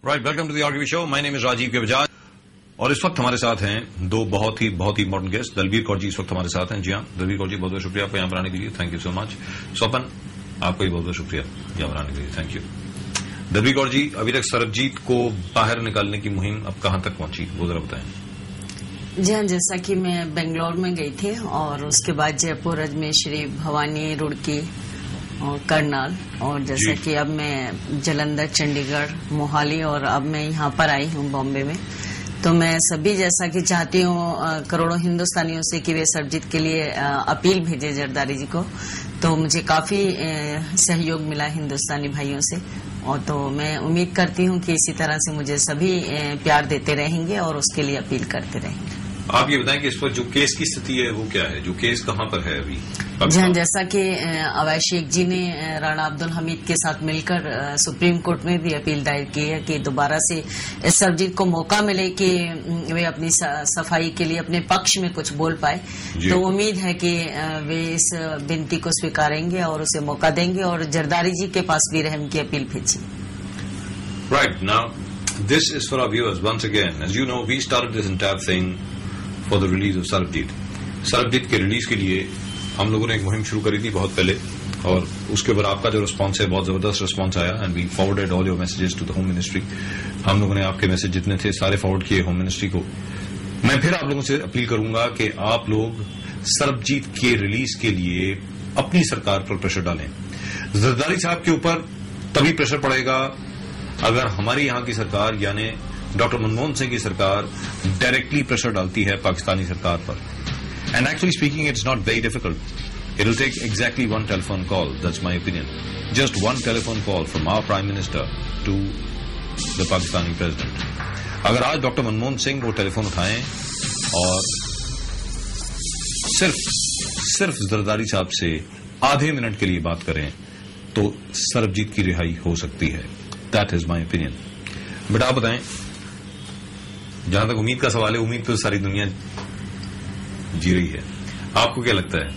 Right, welcome to the RTV show. My name is Rajiv K Bajaj और इस वक्त हमारे साथ हैं दो बहुत ही इंपॉर्टेंट गेस्ट। दलबीर कौर जी इस वक्त हमारे साथ हैं। जी हाँ, दलबीर कौर जी, बहुत बहुत शुक्रिया आपको यहाँ पर आने के लिए, थैंक यू सो मच। स्वपन, आपको भी बहुत बहुत शुक्रिया यहाँ पर आने के लिए, थैंक यू। दलबीर कौर जी, अभी तक सरबजीत को बाहर निकालने की मुहिम अब कहां तक पहुंची, वो जरा बताएं। जी हाँ, जैसा कि मैं बेंगलोर में गई थी और उसके बाद जयपुर, अजमेर शरीफ, भवानी, रुड़की और करनाल, और जैसा कि अब मैं जलंधर, चंडीगढ़, मोहाली और अब मैं यहाँ पर आई हूँ बॉम्बे में। तो मैं सभी जैसा कि चाहती हूँ करोड़ों हिंदुस्तानियों से कि वे सरबजीत के लिए अपील भेजे जरदारी जी को। तो मुझे काफी सहयोग मिला हिंदुस्तानी भाइयों से, और तो मैं उम्मीद करती हूँ कि इसी तरह से मुझे सभी प्यार देते रहेंगे और उसके लिए अपील करते रहेंगे। आप ये बताएं कि इस पर जो केस की स्थिति है वो क्या है, जो केस कहाँ पर है अभी? जी हाँ, जैसा कि अवैध शेख जी ने राणा अब्दुल हमीद के साथ मिलकर सुप्रीम कोर्ट में भी अपील दायर की है कि दोबारा से सरबजीत को मौका मिले कि वे अपनी सफाई के लिए अपने पक्ष में कुछ बोल पाए। तो उम्मीद है कि वे इस विनती को स्वीकारेंगे और उसे मौका देंगे और जरदारी जी के पास भी रहम की अपील भेजी। Right, now this is for our viewers once again. As you know, we started this entire thing for the release of Sarabjit. Sarabjit के रिलीज के लिए हम लोगों ने एक मुहिम शुरू करी थी बहुत पहले, और उसके ऊपर आपका जो रिस्पांस है, बहुत जबरदस्त रिस्पांस आया, and we forwarded all your messages to the home ministry. हम लोगों ने आपके मैसेज जितने थे सारे फॉरवर्ड किए होम मिनिस्ट्री को। मैं फिर आप लोगों से अपील करूंगा कि आप लोग सरबजीत के रिलीज के लिए अपनी सरकार पर प्रेशर डालें। जरदारी साहब के ऊपर तभी प्रेशर पड़ेगा अगर हमारी यहां की सरकार यानी डॉक्टर मनमोहन सिंह की सरकार डायरेक्टली प्रेशर डालती है पाकिस्तानी सरकार पर। And actually speaking, it's not very difficult. It will take exactly one telephone call. That's my opinion. Just one telephone call from our Prime Minister to the Pakistani President. अगर आज doctor Manmohan Singh वो telephone उठाएं और सिर्फ जरदारी साहब से आधे minute के लिए बात करें तो सरबजीत की रिहाई हो सकती है। That is my opinion. But आप बताएं, जहां तक उम्मीद का सवाल है, उम्मीद तो सारी दुनिया जी रही है, आपको क्या लगता है?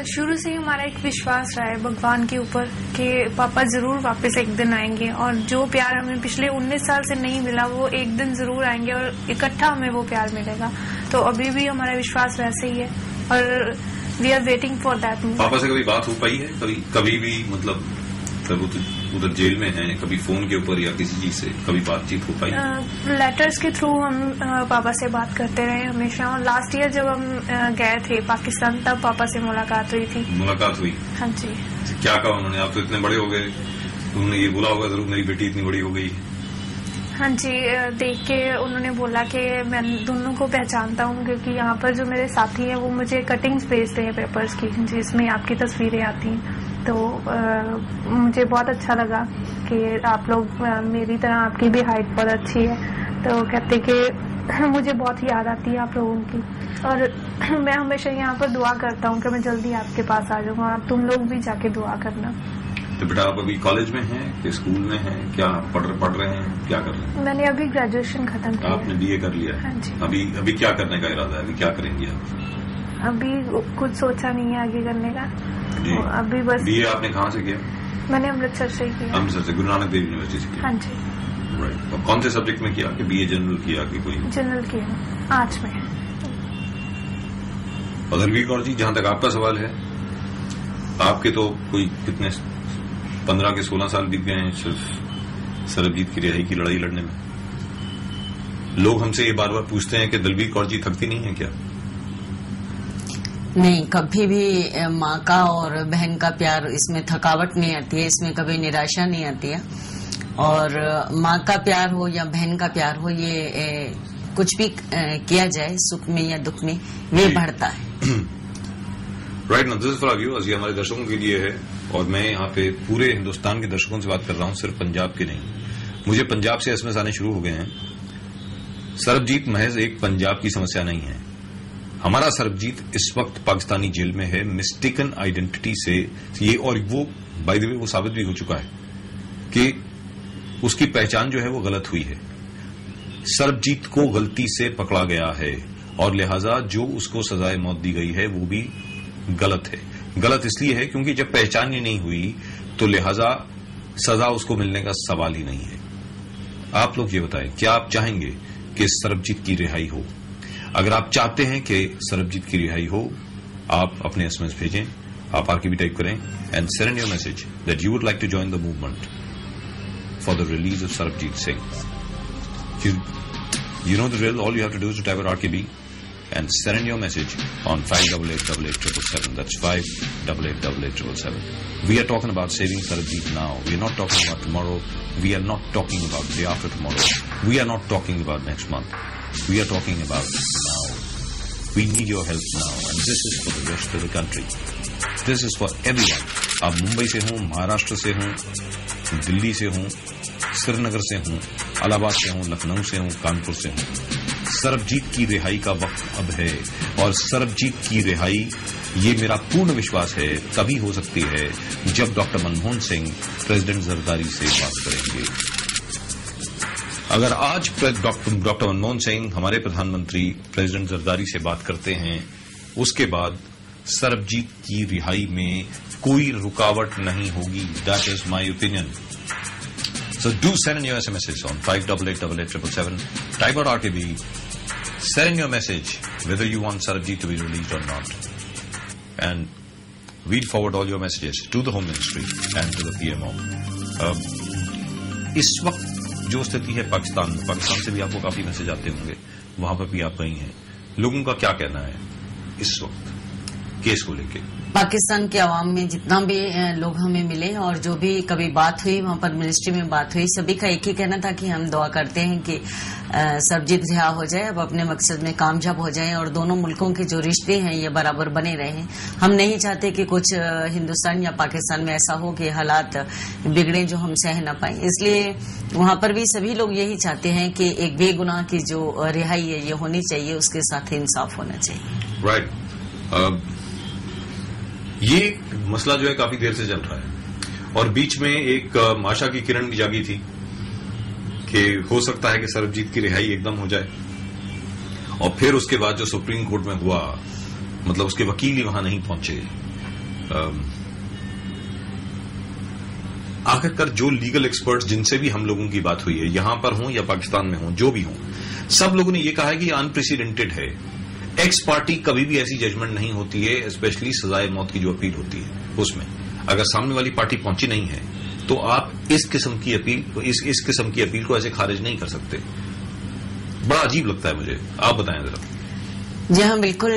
शुरू से ही हमारा एक विश्वास रहा है भगवान के ऊपर कि पापा जरूर वापस एक दिन आएंगे, और जो प्यार हमें पिछले 19 साल से नहीं मिला वो एक दिन जरूर आएंगे और इकट्ठा हमें वो प्यार मिलेगा। तो अभी भी हमारा विश्वास वैसे ही है और we are waiting for that. पापा से कभी बात हो पाई है? कभी भी मतलब उधर जेल में हैं, कभी फोन के ऊपर या किसी चीज से कभी बातचीत हो पाई? लेटर्स के थ्रू हम पापा से बात करते रहे हमेशा, और लास्ट ईयर जब हम गए थे पाकिस्तान तब पापा से मुलाकात हुई थी। मुलाकात हुई? हाँ जी। क्या कहा उन्होंने? आप तो इतने बड़े हो गए, उन्होंने ये बोला होगा जरूर मेरी बेटी इतनी बड़ी हो गई। हाँ जी, देख के उन्होंने बोला कि मैं दोनों को पहचानता हूँ, क्योंकि यहाँ पर जो मेरे साथी हैं वो मुझे कटिंग्स भेजते हैं पेपर्स की जिसमें आपकी तस्वीरें आती हैं। तो मुझे बहुत अच्छा लगा कि आप लोग मेरी तरह, आपकी भी हाइट बहुत अच्छी है। तो कहते कि मुझे बहुत याद आती है आप लोगों की, और मैं हमेशा यहाँ पर दुआ करता हूँ कि मैं जल्दी आपके पास आ जाऊँगा, तुम लोग भी जाके दुआ करना। तो बेटा आप अभी कॉलेज में हैं कि स्कूल में हैं, क्या पढ़ रहे हैं, क्या कर रहे हैं? मैंने अभी ग्रेजुएशन खत्म किया। आपने बीए कर लिया है? हाँ जी। अभी क्या करने का इरादा है? अभी क्या करेंगी आप? अभी कुछ सोचा नहीं है आगे करने का। जी। तो अभी बस। बीए आपने कहाँ से किया? मैंने अमृतसर से किया। अमृतसर से, गुरु नानक देव यूनिवर्सिटी से किया? हाँ जी। राइट। और कौन से सब्जेक्ट में किया? कि बीए जनरल किया कि कोई? जनरल किया, आर्ट्स में। और दलबीर कौर जी, जहां तक आपका सवाल है, आपके तो कोई कितने 15 के 16 साल बीत गए हैं सिर्फ सरबजीत की रिहाई की लड़ाई लड़ने में। लोग हमसे ये बार बार पूछते हैं कि दलबीर कौर जी थकती नहीं है क्या? नहीं, कभी भी माँ का और बहन का प्यार, इसमें थकावट नहीं आती है, इसमें कभी निराशा नहीं आती है। और माँ का प्यार हो या बहन का प्यार हो, ये कुछ भी किया जाए, सुख में या दुख में, वे बढ़ता है। राइट, ना दिस इज फॉर व्यूअर्स, ये हमारे दर्शकों के लिए है, और मैं यहाँ पे पूरे हिंदुस्तान के दर्शकों से बात कर रहा हूँ, सिर्फ पंजाब के नहीं। मुझे पंजाब से एसएमएस आने शुरू हो गए हैं। सरबजीत महज एक पंजाब की समस्या नहीं है। हमारा सरबजीत इस वक्त पाकिस्तानी जेल में है मिस्टेकन आइडेंटिटी से ये, और वो बाय द वे वो साबित भी हो चुका है कि उसकी पहचान जो है वो गलत हुई है। सरबजीत को गलती से पकड़ा गया है और लिहाजा जो उसको सजाए मौत दी गई है वो भी गलत है। गलत इसलिए है क्योंकि जब पहचान ही नहीं हुई तो लिहाजा सजा उसको मिलने का सवाल ही नहीं है। आप लोग ये बताएं, क्या आप चाहेंगे कि सरबजीत की रिहाई हो? अगर आप चाहते हैं कि सरबजीत की रिहाई हो, आप अपने एसएमएस भेजें, आप आरकेबी टाइप करें and send your message that you would like to join the movement for the release of Sarabjit Singh. You know the drill. All you have to do is to type out RKB and send in your message on 5888877. That's 5888877. We are talking about saving Sarabjit now. We are not talking about tomorrow. We are not talking about the day after tomorrow. We are not talking about next month. We are talking about now. We need your help now, and this is for the rest of the country. This is for everyone. आप मुंबई से हों, महाराष्ट्र से हों, दिल्ली से हों, श्रीनगर से हूं, इलाहाबाद से हूं, लखनऊ से हूं, कानपुर से हूं, सरबजीत की रिहाई का वक्त अब है। और सरबजीत की रिहाई, ये मेरा पूर्ण विश्वास है, तभी हो सकती है जब डॉक्टर मनमोहन सिंह प्रेसिडेंट जरदारी से बात करेंगे। अगर आज डॉक्टर मनमोहन सिंह हमारे प्रधानमंत्री प्रेसिडेंट जरदारी से बात करते हैं, उसके बाद सरबजीत की रिहाई में कोई रुकावट नहीं होगी। That is my opinion. So do send in your SMSs on 5888877. Type out RKB. Send in your message whether you want Sarabjit to be released or not. And we'll forward all your messages to the Home Ministry and to the PMO. इस वक्त जो स्थिति है पाकिस्तान से भी आपको काफी message आते होंगे, वहां पर भी आप गई हैं। लोगों का क्या कहना है इस वक्त केस को लेके? पाकिस्तान के अवाम में जितना भी लोग हमें मिले और जो भी कभी बात हुई, वहां पर मिनिस्ट्री में बात हुई, सभी का एक ही कहना था कि हम दुआ करते हैं कि सरबजीत रिहा हो जाए, अब अपने मकसद में कामयाब हो जाए और दोनों मुल्कों के जो रिश्ते हैं ये बराबर बने रहें। हम नहीं चाहते कि कुछ हिंदुस्तान या पाकिस्तान में ऐसा हो कि हालात बिगड़े जो हम सह न पाए। इसलिए वहां पर भी सभी लोग यही चाहते हैं कि एक बेगुनाह की जो रिहाई है ये होनी चाहिए, उसके साथ इंसाफ होना चाहिए। राइट। ये मसला जो है काफी देर से चल रहा है और बीच में एक आशा की किरण भी जागी थी कि हो सकता है कि सरबजीत की रिहाई एकदम हो जाए। और फिर उसके बाद जो सुप्रीम कोर्ट में हुआ, मतलब उसके वकील ही वहां नहीं पहुंचे। आखिरकार जो लीगल एक्सपर्ट्स जिनसे भी हम लोगों की बात हुई है, यहां पर हों या पाकिस्तान में हों, जो भी हों, सब लोगों ने यह कहा है कि अनप्रेसिडेंटेड है। एक्स पार्टी कभी भी ऐसी जजमेंट नहीं होती है, स्पेशली सजाए मौत की जो अपील होती है उसमें अगर सामने वाली पार्टी पहुंची नहीं है तो आप इस किस्म की अपील को ऐसे खारिज नहीं कर सकते। बड़ा अजीब लगता है मुझे। आप बताएं जरा। जी हाँ, बिल्कुल।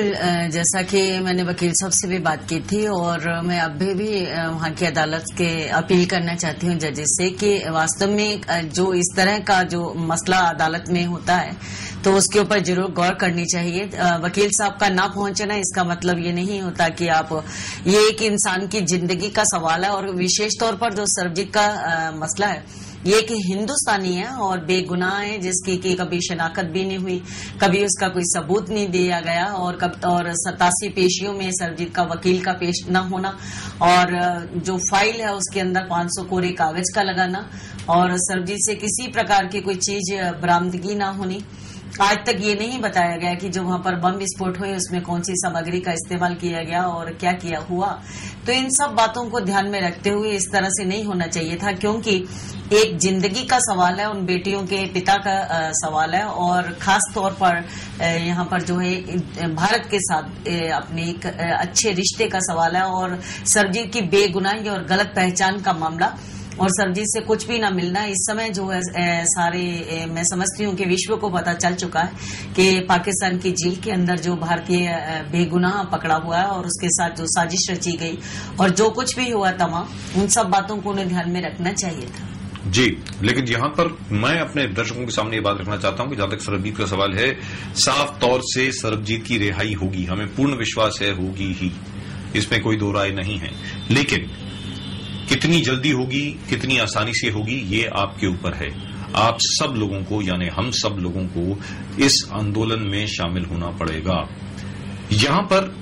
जैसा कि मैंने वकील साहब से भी बात की थी और मैं अभी भी वहाँ की अदालत के अपील करना चाहती हूँ जजेस से कि वास्तव में जो इस तरह का जो मसला अदालत में होता है तो उसके ऊपर जरूर गौर करनी चाहिए। वकील साहब का ना पहुंचना इसका मतलब ये नहीं होता कि आप, ये एक इंसान की जिंदगी का सवाल है और विशेष तौर पर जो सरबजीत का मसला है ये कि हिंदुस्तानी है और बेगुनाह है, जिसकी की कभी शनाख्त भी नहीं हुई, कभी उसका कोई सबूत नहीं दिया गया और 87 पेशियों में सरबजीत का वकील का पेश न होना और जो फाइल है उसके अंदर 500 कोरे कागज का लगाना और सरबजीत से किसी प्रकार की कोई चीज बरामदगी न होनी। आज तक ये नहीं बताया गया कि जो वहां पर बम विस्फोट हुए उसमें कौन सी सामग्री का इस्तेमाल किया गया और क्या किया हुआ। तो इन सब बातों को ध्यान में रखते हुए इस तरह से नहीं होना चाहिए था, क्योंकि एक जिंदगी का सवाल है, उन बेटियों के पिता का सवाल है और खास तौर पर यहाँ पर जो है भारत के साथ अपने एक अच्छे रिश्ते का सवाल है और सरबजीत की बेगुनाही और गलत पहचान का मामला और सरबजीत से कुछ भी ना मिलना। इस समय जो है सारे मैं समझती हूँ कि विश्व को पता चल चुका है कि पाकिस्तान की जेल के अंदर जो भारतीय बेगुनाह पकड़ा हुआ है और उसके साथ जो साजिश रची गई और जो कुछ भी हुआ तमाम, उन सब बातों को उन्हें ध्यान में रखना चाहिए था। जी, लेकिन यहां पर मैं अपने दर्शकों के सामने ये बात रखना चाहता हूं कि जहां तक सरबजीत का सवाल है, साफ तौर से सरबजीत की रिहाई होगी, हमें पूर्ण विश्वास है होगी ही, इसमें कोई दो राय नहीं है। लेकिन कितनी जल्दी होगी, कितनी आसानी से होगी, ये आपके ऊपर है। आप सब लोगों को, यानी हम सब लोगों को इस आंदोलन में शामिल होना पड़ेगा। यहां पर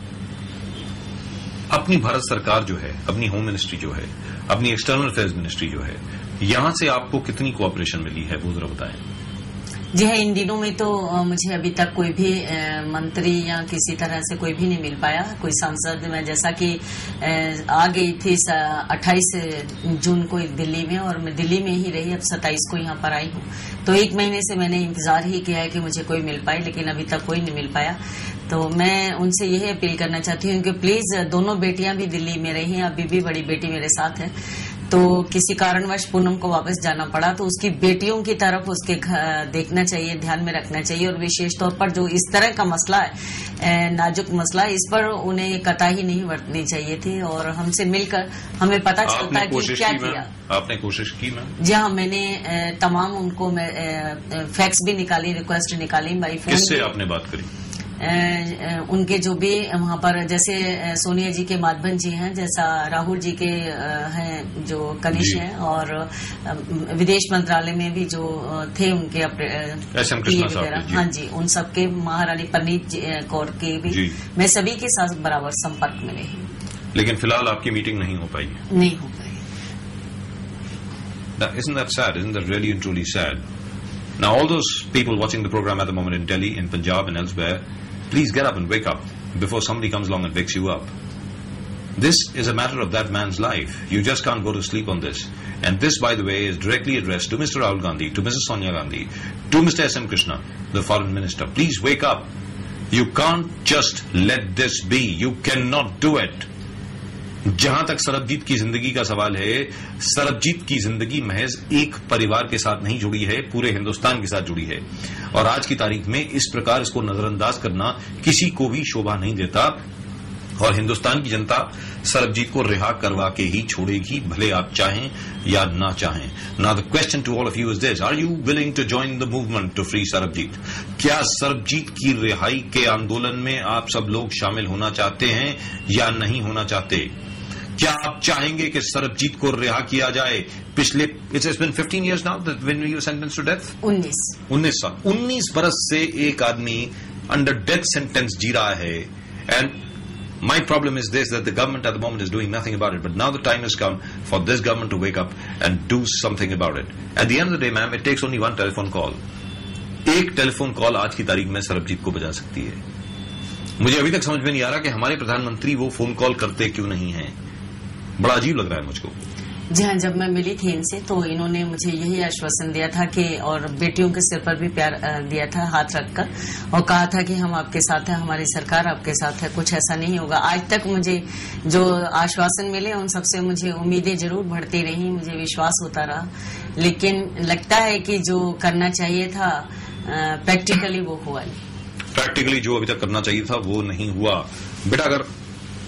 अपनी भारत सरकार जो है, अपनी होम मिनिस्ट्री जो है, अपनी एक्सटर्नल अफेयर्स मिनिस्ट्री जो है, यहां से आपको कितनी कोऑपरेशन मिली है वो जरा बताएं। जी हाँ, इन दिनों में तो मुझे अभी तक कोई भी मंत्री या किसी तरह से कोई भी नहीं मिल पाया, कोई सांसद। मैं जैसा कि आ गई थी 28 जून को दिल्ली में, और मैं दिल्ली में ही रही, अब 27 को यहाँ पर आई हूँ। तो 1 महीने से मैंने इंतजार ही किया है कि मुझे कोई मिल पाए, लेकिन अभी तक कोई नहीं मिल पाया। तो मैं उनसे यही अपील करना चाहती हूँ कि प्लीज दोनों बेटियां भी दिल्ली में रही हैं, अभी भी बड़ी बेटी मेरे साथ है। तो किसी कारणवश पूनम को वापस जाना पड़ा तो उसकी बेटियों की तरफ उसके देखना चाहिए, ध्यान में रखना चाहिए, और विशेष तौर पर जो इस तरह का मसला है, नाजुक मसला, इस पर उन्हें कतई नहीं बरतनी चाहिए थी। और हमसे मिलकर हमें पता चलता है कि क्या किया। आपने कोशिश की मैम? जी हाँ, मैंने तमाम उनको फैक्स भी निकाली, रिक्वेस्ट निकाली बाई फोन। किससे आपने बात करी? उनके जो भी वहां पर, जैसे सोनिया जी के माधवन जी हैं, जैसा राहुल जी के हैं जो कनिष्ठ हैं, और विदेश मंत्रालय में भी जो थे उनके वगैरह, हाँ जी, उन सबके, महारानी परनीत कौर के भी, मैं सभी के साथ बराबर संपर्क में रही। लेकिन फिलहाल आपकी मीटिंग नहीं हो पाई? नहीं हो पाई। Isn't that sad? Isn't that really and truly sad? Now, all those people watching the program at the moment in Delhi, in Punjab and elsewhere, please get up and wake up before somebody comes along and wakes you up. This is a matter of that man's life. You just can't go to sleep on this. And this, by the way, is directly addressed to Mr. Rahul Gandhi, to Mrs. Sonia Gandhi, to Mr. S.M. Krishna, the foreign minister. Please wake up. You can't just let this be. You cannot do it. जहां तक सरबजीत की जिंदगी का सवाल है, सरबजीत की जिंदगी महज एक परिवार के साथ नहीं जुड़ी है, पूरे हिंदुस्तान के साथ जुड़ी है। और आज की तारीख में इस प्रकार इसको नजरअंदाज करना किसी को भी शोभा नहीं देता, और हिंदुस्तान की जनता सरबजीत को रिहा करवा के ही छोड़ेगी, भले आप चाहें या ना चाहें। Now the question to all of you is this: are you willing to join the movement to free Sarabjit? क्या सरबजीत की रिहाई के आंदोलन में आप सब लोग शामिल होना चाहते हैं या नहीं होना चाहते? क्या आप चाहेंगे कि सरबजीत को रिहा किया जाए? पिछले it's been 15 years now that when you were sentenced to death? 19 साल, 19 बरस से एक आदमी अंडर डेथ सेंटेंस जी रहा है। And my problem is this, that the government at the moment is doing nothing about it, but now the time has come for this government to wake up and do something about it. At the end of the day, ma'am, it takes only one telephone call. एक telephone call आज की तारीख में सरबजीत को बजा सकती है। मुझे अभी तक समझ में नहीं आ रहा कि हमारे प्रधानमंत्री वो फोन कॉल करते क्यों नहीं हैं। बड़ा अजीब लग रहा है मुझको। जी हाँ, जब मैं मिली थी इनसे तो इन्होंने मुझे यही आश्वासन दिया था कि, और बेटियों के सिर पर भी प्यार दिया था हाथ रखकर, और कहा था कि हम आपके साथ हैं, हमारी सरकार आपके साथ है, कुछ ऐसा नहीं होगा। आज तक मुझे जो आश्वासन मिले उन सबसे मुझे उम्मीदें जरूर बढ़ती रही, मुझे विश्वास होता रहा, लेकिन लगता है कि जो करना चाहिए था प्रैक्टिकली वो हुआ नहीं। प्रैक्टिकली जो अभी तक करना चाहिए था वो नहीं हुआ। बेटा, अगर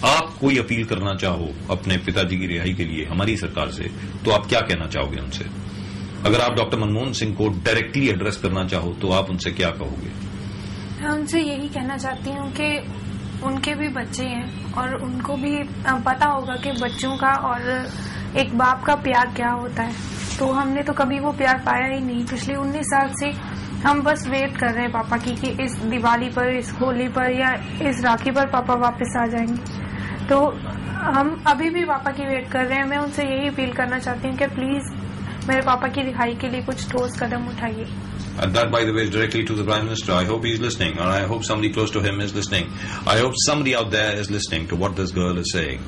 आप कोई अपील करना चाहो अपने पिताजी की रिहाई के लिए हमारी सरकार से, तो आप क्या कहना चाहोगे उनसे? अगर आप डॉक्टर मनमोहन सिंह को डायरेक्टली एड्रेस करना चाहो तो आप उनसे क्या कहोगे? मैं उनसे यही कहना चाहती हूँ कि उनके भी बच्चे हैं और उनको भी पता होगा कि बच्चों का और एक बाप का प्यार क्या होता है। तो हमने तो कभी वो प्यार पाया ही नहीं। पिछले 19 साल से हम बस वेट कर रहे हैं पापा की कि इस दिवाली पर, इस होली पर या इस राखी पर पापा वापस आ जाएंगे। तो हम अभी भी पापा की वेट कर रहे हैं। मैं उनसे यही अपील करना चाहती हूँ कि प्लीज मेरे पापा की रिहाई के लिए कुछ ठोस कदम उठाइए। And that, by the way, is directly to the Prime Minister. I hope he's listening, or I hope somebody close to him is listening. I hope somebody out there is listening to what this girl is saying.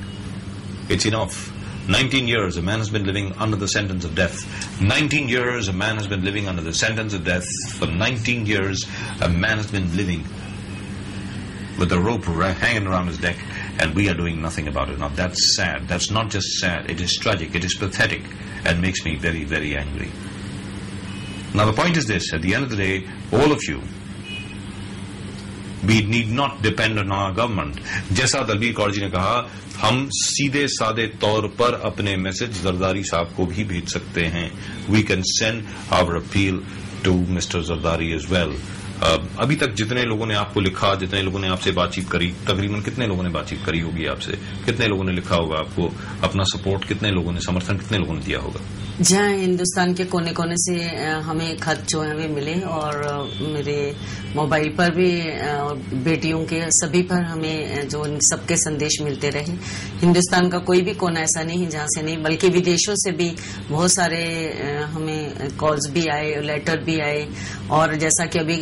It's enough. 19 years a man has been living under the sentence of death. 19 years a man has been living under the sentence of death. For 19 years a man has been living with a rope hanging around his neck, and we are doing nothing about it. Now that's sad. That's not just sad. It is tragic. It is pathetic, and makes me very, very angry. Now the point is this: at the end of the day, all of you, we need not depend on our government. जैसा दलबीर कौर जी ने कहा, हम सीधे सादे तौर पर अपने message Zardari साहब को भी भेज सकते हैं. We can send our appeal to Mr. Zardari as well. अभी तक जितने लोगों ने आपको लिखा, जितने लोगों ने आपसे बातचीत करी, तकरीबन कितने लोगों ने बातचीत करी होगी आपसे? कितने लोगों ने लिखा होगा आपको अपना सपोर्ट? कितने लोगों ने समर्थन, कितने लोगों ने दिया होगा? जहाँ हिंदुस्तान के कोने कोने से हमें खत जो है वे मिले, और मेरे मोबाइल पर भी बेटियों के सभी पर हमें जो सबके संदेश मिलते रहे। हिंदुस्तान का कोई भी कोना ऐसा नहीं जहाँ से नहीं, बल्कि विदेशों से भी बहुत सारे हमें कॉल्स भी आए, लेटर भी आए। और जैसा कि अभी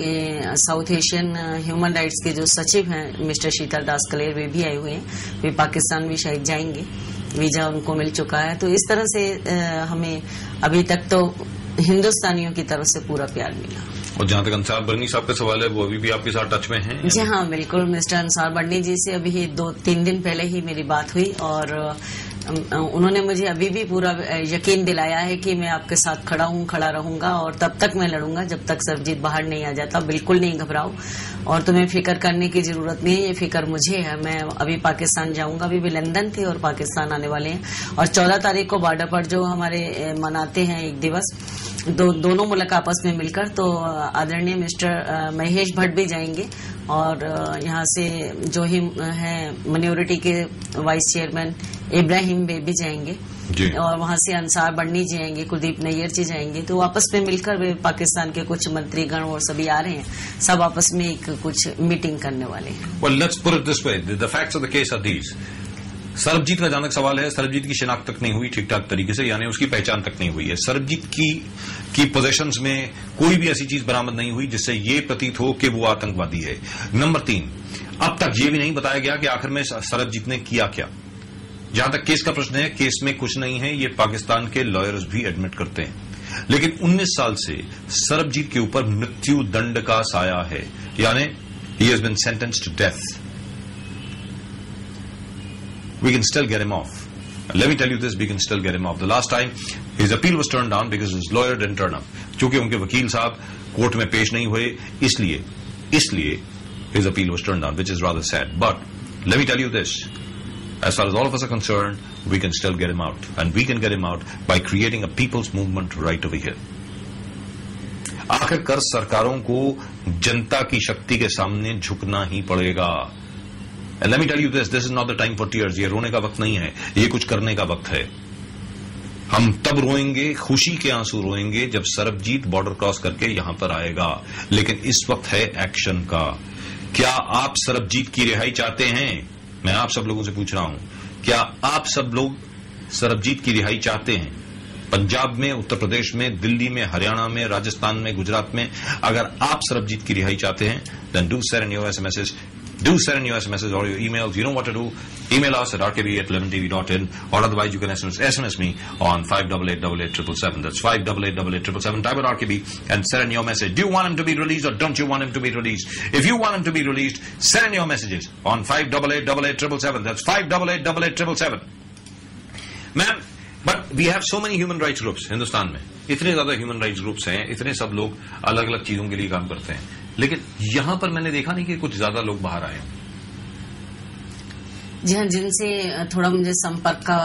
साउथ एशियन ह्यूमन राइट्स के जो सचिव हैं मिस्टर शीतल दास कलेर, वे भी आए हुए हैं, वे पाकिस्तान भी शायद जाएंगे, वीजा उनको मिल चुका है। तो इस तरह से हमें अभी तक तो हिंदुस्तानियों की तरफ से पूरा प्यार मिला। और जहां तक अंसार बर्नी साहब का सवाल है, वो अभी भी आपके साथ टच में हैं? जी हाँ, बिल्कुल। मिस्टर अंसार बर्नी जी से अभी 2-3 दिन पहले ही मेरी बात हुई, और उन्होंने मुझे अभी भी पूरा यकीन दिलाया है कि मैं आपके साथ खड़ा हूँ, खड़ा रहूंगा, और तब तक मैं लड़ूंगा जब तक सरबजीत बाहर नहीं आ जाता। बिल्कुल नहीं घबराओ, और तुम्हें फिक्र करने की जरूरत नहीं है, ये फिक्र मुझे है। मैं अभी पाकिस्तान जाऊंगा, अभी भी लंदन थे और पाकिस्तान आने वाले हैं। और 14 तारीख को बॉर्डर पर जो हमारे मनाते हैं एक दिवस, दोनों मुल्क आपस में मिलकर, तो आदरणीय मिस्टर महेश भट्ट भी जाएंगे, और यहाँ से जो ही हैं माइनॉरिटी के वाइस चेयरमैन इब्राहिम बे भी जाएंगे, और वहां से अंसार बर्नी जी आएंगे, कुलदीप नैयर जी जाएंगे। तो आपस में मिलकर वे पाकिस्तान के कुछ मंत्रीगण और सभी आ रहे हैं, सब आपस में एक कुछ मीटिंग करने वाले हैं। Well, let's put it this way. The facts of the case are these. Sarabjit का जहां तक सवाल है, सरबजीत की शिनाख्त तक नहीं हुई ठीक ठाक तरीके से, यानी उसकी पहचान तक नहीं हुई है। सरबजीत की पोजेशंस में कोई भी ऐसी चीज बरामद नहीं हुई जिससे ये प्रतीत हो कि वो आतंकवादी है। नंबर 3, अब तक ये भी नहीं बताया गया कि आखिर में सरबजीत ने किया क्या। जहां तक केस का प्रश्न है, केस में कुछ नहीं है, ये पाकिस्तान के लॉयर्स भी एडमिट करते हैं। लेकिन 19 साल से सरबजीत के ऊपर मृत्यु दंड का साया है, यानी he has been sentenced to death. We can still get him off. Let me tell you this, we can still get him off. The last time his appeal was turned down because his lawyer didn't turn up. चूंकि उनके वकील साहब court में पेश नहीं हुए, इसलिए his appeal was turned down, which is rather sad. But let me tell you this, as far as all of us are concerned, we can still get him out, and we can get him out by creating a people's movement right over here. आखिरकार सरकारों को जनता की शक्ति के सामने झुकना ही पड़ेगा। And let me tell you this is not the time for tears. ये रोने का वक्त नहीं है, ये कुछ करने का वक्त है। हम तब रोएंगे, खुशी के आंसू रोएंगे, जब सरबजीत बॉर्डर क्रॉस करके यहां पर आएगा। लेकिन इस वक्त है एक्शन का। क्या आप सरबजीत की रिहाई चाहते हैं? मैं आप सब लोगों से पूछ रहा हूं, क्या आप सब लोग सरबजीत की रिहाई चाहते हैं? पंजाब में, उत्तर प्रदेश में, दिल्ली में, हरियाणा में, राजस्थान में, गुजरात में, अगर आप सरबजीत की रिहाई चाहते हैं, then do send in your SMSs. Do send in your SMSs or your emails. You know what to do. Email us at rkb@11tv.in, or otherwise you can SMS me on 5888877. That's 5888877. Type at RKB and send in your message. Do you want him to be released or don't you want him to be released? If you want him to be released, send in your messages on 5888877. That's 5888877. Ma'am, but we have so many human rights groups Hindustan में, इतने ज्यादा human rights groups हैं, इतने सब लोग अलग अलग चीजों के लिए काम करते हैं, लेकिन यहां पर मैंने देखा नहीं कि कुछ ज्यादा लोग बाहर आए। जी हाँ, जिनसे थोड़ा मुझे संपर्क का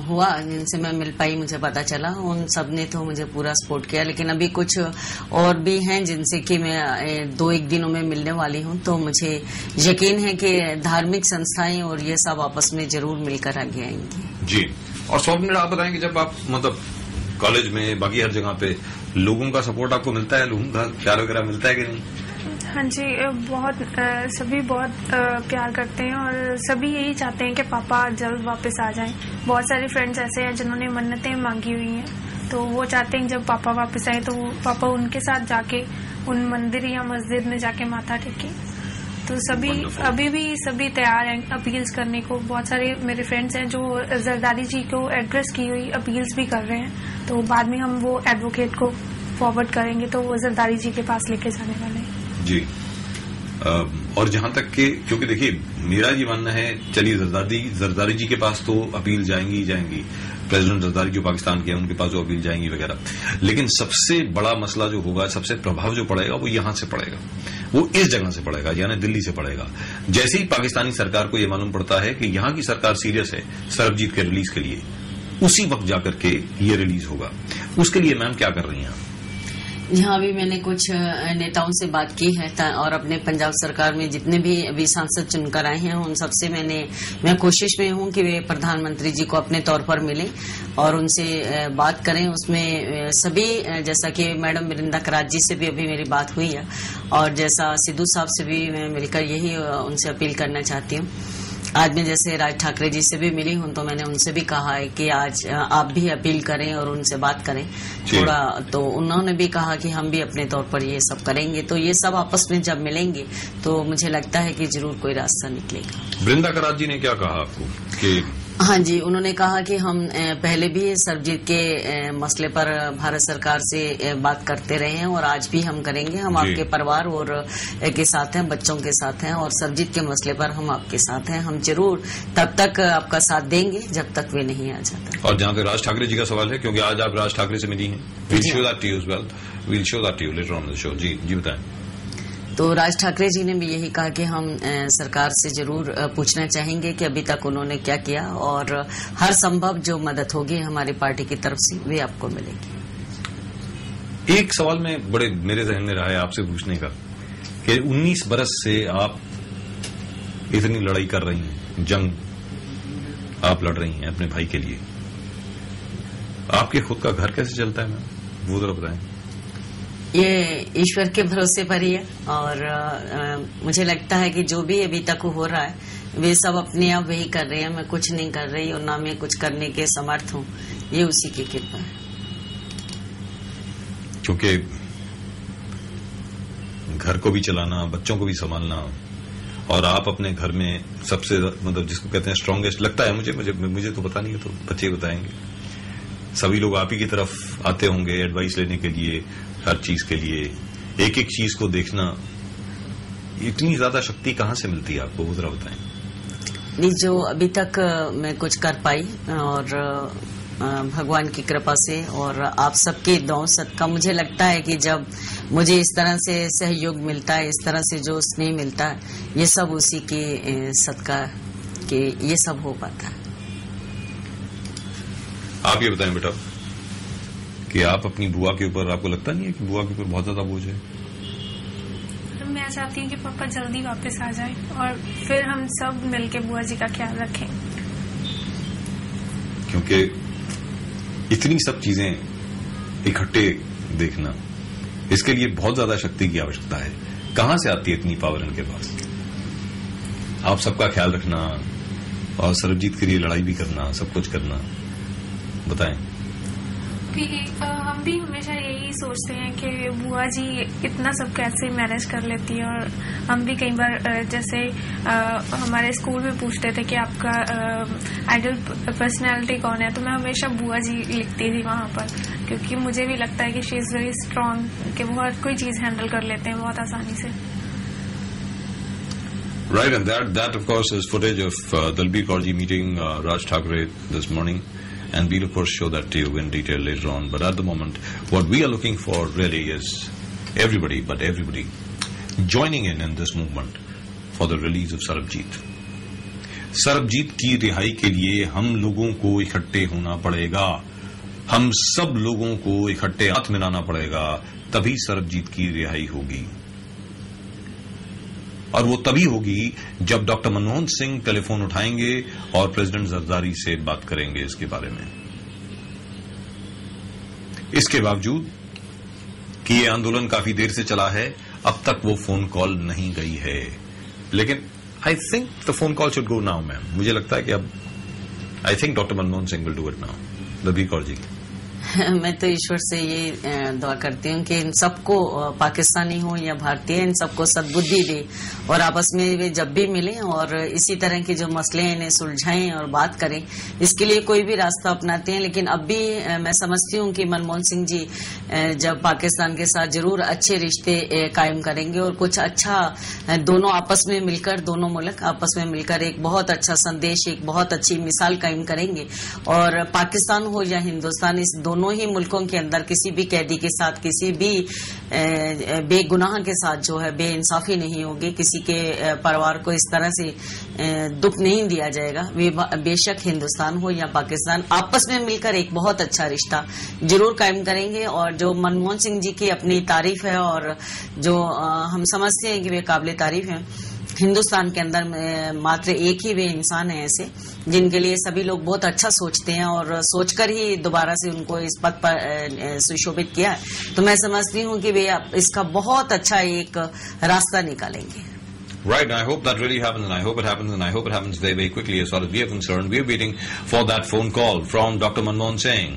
हुआ, जिनसे मैं मिल पाई, मुझे पता चला, उन सब ने तो मुझे पूरा सपोर्ट किया। लेकिन अभी कुछ और भी हैं जिनसे कि मैं 2-1 दिनों में मिलने वाली हूँ, तो मुझे यकीन है कि धार्मिक संस्थाएं और ये सब आपस में जरूर मिलकर आगे आएंगी। जी, और 100 मिनट आप बताएंगे, जब आप मतलब कॉलेज में, बाकी हर जगह पे लोगों का सपोर्ट आपको मिलता है, लोगों का प्यार वगैरह मिलता है कि नहीं? हाँ जी, सभी बहुत प्यार करते हैं, और सभी यही चाहते हैं कि पापा जल्द वापस आ जाएं। बहुत सारे फ्रेंड्स ऐसे हैं जिन्होंने मन्नतें मांगी हुई हैं, तो वो चाहते हैं जब पापा वापस आए तो पापा उनके साथ जाके उन मंदिर या मस्जिद में जाके माथा टेके। तो सभी अभी भी सभी तैयार हैं अपील्स करने को। बहुत सारे मेरे फ्रेंड्स हैं जो जरदारी जी को एड्रेस की हुई अपील्स भी कर रहे हैं, तो बाद में हम वो एडवोकेट को फॉरवर्ड करेंगे, तो वो जरदारी जी के पास लेके जाने वाले हैं। जी, और जहां तक कि, क्योंकि देखिए मेरा ये मानना है, चलिए जरदारी जी के पास तो अपील जाएंगी ही जाएंगी, प्रेसिडेंट जरदारी जो पाकिस्तान के हैं उनके पास जो अपील जाएंगी वगैरह, लेकिन सबसे बड़ा मसला जो होगा, सबसे प्रभाव जो पड़ेगा, वो यहां से पड़ेगा, वो इस जगह से पड़ेगा, यानी दिल्ली से पड़ेगा। जैसे ही पाकिस्तानी सरकार को यह मालूम पड़ता है कि यहां की सरकार सीरियस है सरबजीत के रिलीज के लिए, उसी वक्त जाकर के ये रिलीज होगा। उसके लिए मैम क्या कर रही हैं आप? यहाँ भी मैंने कुछ नेताओं से बात की है और अपने पंजाब सरकार में जितने भी अभी सांसद चुनकर आए हैं उन सबसे मैं कोशिश में हूँ कि वे प्रधानमंत्री जी को अपने तौर पर मिलें और उनसे बात करें। उसमें सभी, जैसा कि मैडम वृंदा करात जी से भी अभी मेरी बात हुई है और जैसा सिद्धू साहब से भी मैं मिलकर यही उनसे अपील करना चाहती हूँ। आज मैं जैसे राज ठाकरे जी से भी मिली हूं तो मैंने उनसे भी कहा है कि आज आप भी अपील करें और उनसे बात करें थोड़ा, तो उन्होंने भी कहा कि हम भी अपने तौर पर ये सब करेंगे। तो ये सब आपस में जब मिलेंगे तो मुझे लगता है कि जरूर कोई रास्ता निकलेगा। वृंदा करात जी ने क्या कहा आपको कि? हाँ जी, उन्होंने कहा कि हम पहले भी सरबजीत के मसले पर भारत सरकार से बात करते रहे हैं और आज भी हम करेंगे। हम आपके परिवार और के साथ हैं, बच्चों के साथ हैं और सरबजीत के मसले पर हम आपके साथ हैं। हम जरूर तब तक आपका साथ देंगे जब तक वे नहीं आ जाता। और जहाँ तक राज ठाकरे जी का सवाल है, क्योंकि आज आप राज ठाकरे से मिली हैं, we'll show that to you as well. We'll show that to you later on in the show. जी बताएं। तो राज ठाकरे जी ने भी यही कहा कि हम सरकार से जरूर पूछना चाहेंगे कि अभी तक उन्होंने क्या किया और हर संभव जो मदद होगी हमारी पार्टी की तरफ से वे आपको मिलेगी। एक सवाल में बड़े मेरे जहन में रहा है आपसे पूछने का कि 19 बरस से आप इतनी लड़ाई कर रही हैं, जंग आप लड़ रही हैं अपने भाई के लिए, आपके खुद का घर कैसे चलता है मैम, वो जरा बताएं। ये ईश्वर के भरोसे पर ही है और मुझे लगता है कि जो भी अभी तक हो रहा है वे सब अपने आप वही कर रहे हैं। मैं कुछ नहीं कर रही और ना मैं कुछ करने के समर्थ हूँ, ये उसी की कृपा है। क्योंकि घर को भी चलाना, बच्चों को भी संभालना और आप अपने घर में सबसे मतलब जिसको कहते हैं स्ट्रांगेस्ट लगता है मुझे तो पता नहीं है, तो बच्चे बताएंगे। सभी लोग आप ही की तरफ आते होंगे एडवाइस लेने के लिए, हर चीज के लिए, एक एक चीज को देखना। इतनी ज्यादा शक्ति कहाँ से मिलती है आपको, वो जरा बताएं। नहीं, जो अभी तक मैं कुछ कर पाई और भगवान की कृपा से और आप सबके दुआओं सदका, मुझे लगता है कि जब मुझे इस तरह से सहयोग मिलता है, इस तरह से जो स्नेह मिलता है, ये सब उसी के सदका के ये सब हो पाता है। आप ये बताएं बेटा कि आप अपनी बुआ के ऊपर, आपको लगता नहीं है कि बुआ के ऊपर बहुत ज्यादा बोझ है? मैं चाहती हूँ कि पापा जल्दी वापस आ जाएं और फिर हम सब मिलके बुआ जी का ख्याल रखें, क्योंकि इतनी सब चीजें इकट्ठे देखना, इसके लिए बहुत ज्यादा शक्ति की आवश्यकता है। कहां से आती है इतनी पावर इनके पास? आप सबका ख्याल रखना और सरबजीत के लिए लड़ाई भी करना, सब कुछ करना, बताएं। हम भी हमेशा यही सोचते हैं कि बुआ जी इतना सब कैसे मैनेज कर लेती है और हम भी कई बार जैसे हमारे स्कूल में पूछते थे कि आपका आइडल पर्सनैलिटी कौन है, तो मैं हमेशा बुआ जी लिखती थी वहां पर, क्योंकि मुझे भी लगता है कि शी इज वेरी स्ट्रांग, कि वो हर कोई चीज हैंडल कर लेते हैं बहुत आसानी से। Right, and that of course is footage of Dalbir Kaur ji meeting Raj Thakre this morning. And we'll of course show that to you in detail later on. But at the moment, what we are looking for really is everybody joining in this movement for the release of Sarabjit. Sarabjit की रिहाई के लिए हम लोगों को इकट्ठे होना पड़ेगा, हम सब लोगों को इकट्ठे हाथ मिलाना पड़ेगा, तभी सरबजीत की रिहाई होगी। और वो तभी होगी जब डॉक्टर मनमोहन सिंह टेलीफोन उठाएंगे और प्रेसिडेंट जरदारी से बात करेंगे इसके बारे में। इसके बावजूद कि ये आंदोलन काफी देर से चला है, अब तक वो फोन कॉल नहीं गई है, लेकिन I think the phone call should go now ma'am. मुझे लगता है कि अब I think doctor Manmohan Singh will do it now. Dalbir Kaur ji, मैं तो ईश्वर से ये दुआ करती हूँ कि इन सबको, पाकिस्तानी हो या भारतीय, इन सबको सद्बुद्धि दे और आपस में वे जब भी मिलें और इसी तरह के जो मसले हैं इन्हें सुलझाएं और बात करें। इसके लिए कोई भी रास्ता अपनाते हैं, लेकिन अब भी मैं समझती हूँ कि मनमोहन सिंह जी जब पाकिस्तान के साथ जरूर अच्छे रिश्ते कायम करेंगे और कुछ अच्छा दोनों आपस में मिलकर, दोनों मुल्क आपस में मिलकर एक बहुत अच्छा संदेश, एक बहुत अच्छी मिसाल कायम करेंगे। और पाकिस्तान हो या हिंदुस्तान, इस दोनों ही मुल्कों के अंदर किसी भी कैदी के साथ, किसी भी बेगुनाह के साथ जो है बेइंसाफी नहीं होगी, किसी के परिवार को इस तरह से दुख नहीं दिया जाएगा। बेशक हिंदुस्तान हो या पाकिस्तान, आपस में मिलकर एक बहुत अच्छा रिश्ता जरूर कायम करेंगे। और जो मनमोहन सिंह जी की अपनी तारीफ है और जो हम समझते हैं कि वे काबिल तारीफ हैं, हिंदुस्तान के अंदर मात्र एक ही वे इंसान है ऐसे जिनके लिए सभी लोग बहुत अच्छा सोचते हैं और सोचकर ही दोबारा से उनको इस पद पर सुशोभित किया है। तो मैं समझती हूँ कि वे इसका बहुत अच्छा एक रास्ता निकालेंगे। Right, and I hope that really happens, and I hope it happens, and I hope it happens very, very quickly. As far as we are concerned, we are waiting for that phone call from Dr. Manmohan Singh,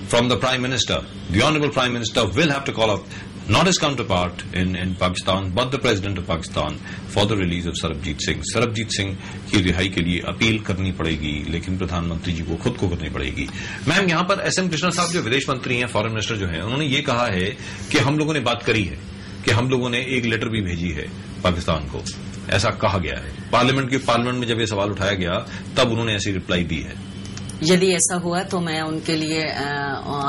from the Prime Minister. The Honourable Prime Minister will have to call up not his counterpart in Pakistan, but the President of Pakistan for the release of Sarabjit Singh. Sarabjit Singh की रिहाई के लिए appeal करनी पड़ेगी, लेकिन प्रधानमंत्री जी को खुद को करनी पड़ेगी। मैम, यहाँ पर एस एम कृष्णा साहब जो विदेश मंत्री हैं, फॉरेन मिनिस्टर जो हैं, उन्होंने ये कहा है कि हम लोगों ने बात करी है, कि हम लोगों ने एक लेटर भी भेजी है पाकिस्तान को, ऐसा कहा गया है। पार्लियामेंट में जब ये सवाल उठाया गया तब उन्होंने ऐसी रिप्लाई दी है। यदि ऐसा हुआ तो मैं उनके लिए